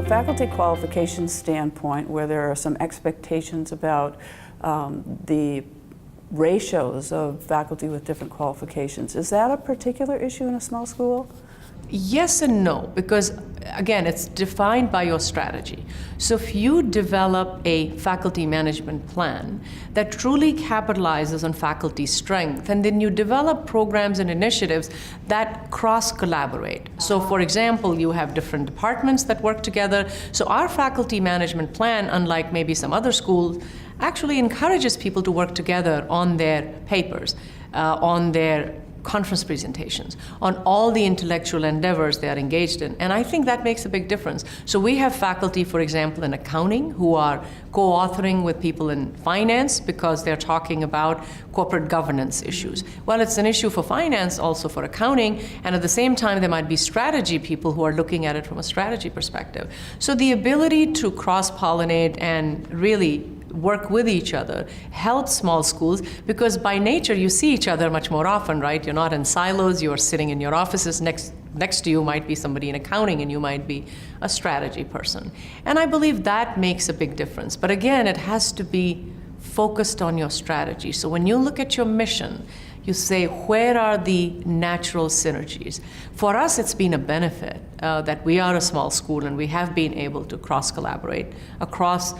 faculty qualification standpoint, where there are some expectations about the ratios of faculty with different qualifications, is that a particular issue in a small school? Yes and no, because again, it's defined by your strategy. So if you develop a faculty management plan that truly capitalizes on faculty strength, and then you develop programs and initiatives that cross-collaborate. So for example, you have different departments that work together. So our faculty management plan, unlike maybe some other schools, actually encourages people to work together on their papers, on their conference presentations, on all the intellectual endeavors they are engaged in. And I think that makes a big difference. So we have faculty, for example, in accounting who are co-authoring with people in finance because they're talking about corporate governance issues. Well, it's an issue for finance, also for accounting, and at the same time there might be strategy people who are looking at it from a strategy perspective. So the ability to cross-pollinate and really work with each other helps small schools, because by nature you see each other much more often, right? You're not in silos, you're sitting in your offices. Next to you might be somebody in accounting and you might be a strategy person. And I believe that makes a big difference. But again, it has to be focused on your strategy. So when you look at your mission, you say, where are the natural synergies? For us, it's been a benefit that we are a small school and we have been able to cross-collaborate across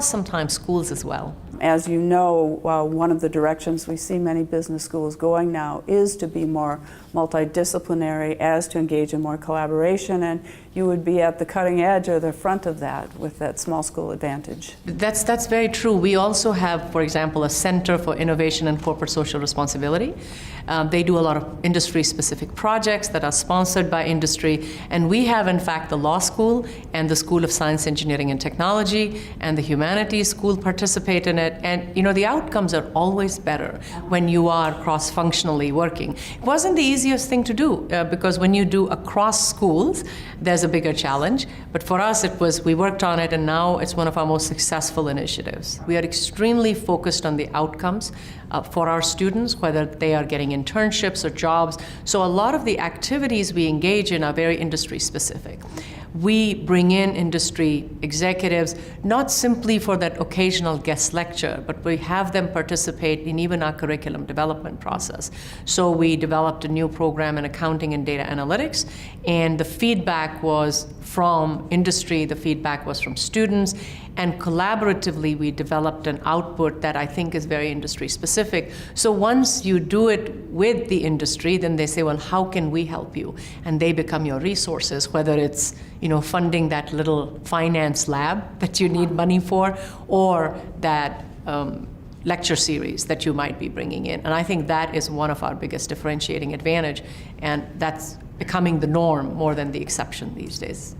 sometimes schools as well. As you know, one of the directions we see many business schools going now is to be more multidisciplinary, as to engage in more collaboration, and you would be at the cutting edge or the front of that with that small school advantage. That's very true. We also have, for example, a Center for Innovation and Corporate Social Responsibility. They do a lot of industry-specific projects that are sponsored by industry, and we have, in fact, the law school and the School of Science, Engineering, and Technology and the Humanities School participate in it. And the outcomes are always better when you are cross-functionally working. It wasn't the easiest thing to do because when you do across schools, there's a bigger challenge. But for us, we worked on it, and now it's one of our most successful initiatives. We are extremely focused on the outcomes for our students, whether they are getting internships or jobs. So a lot of the activities we engage in are very industry specific. We bring in industry executives, not simply for that occasional guest lecture, but we have them participate in even our curriculum development process. So we developed a new program in accounting and data analytics, and the feedback was from industry, the feedback was from students, and collaboratively we developed an output that I think is very industry specific. So once you do it with the industry, then they say, well, how can we help you? And they become your resources, whether it's funding that little finance lab that you need money for, or that lecture series that you might be bringing in. And I think that is one of our biggest differentiating advantage, and that's becoming the norm more than the exception these days.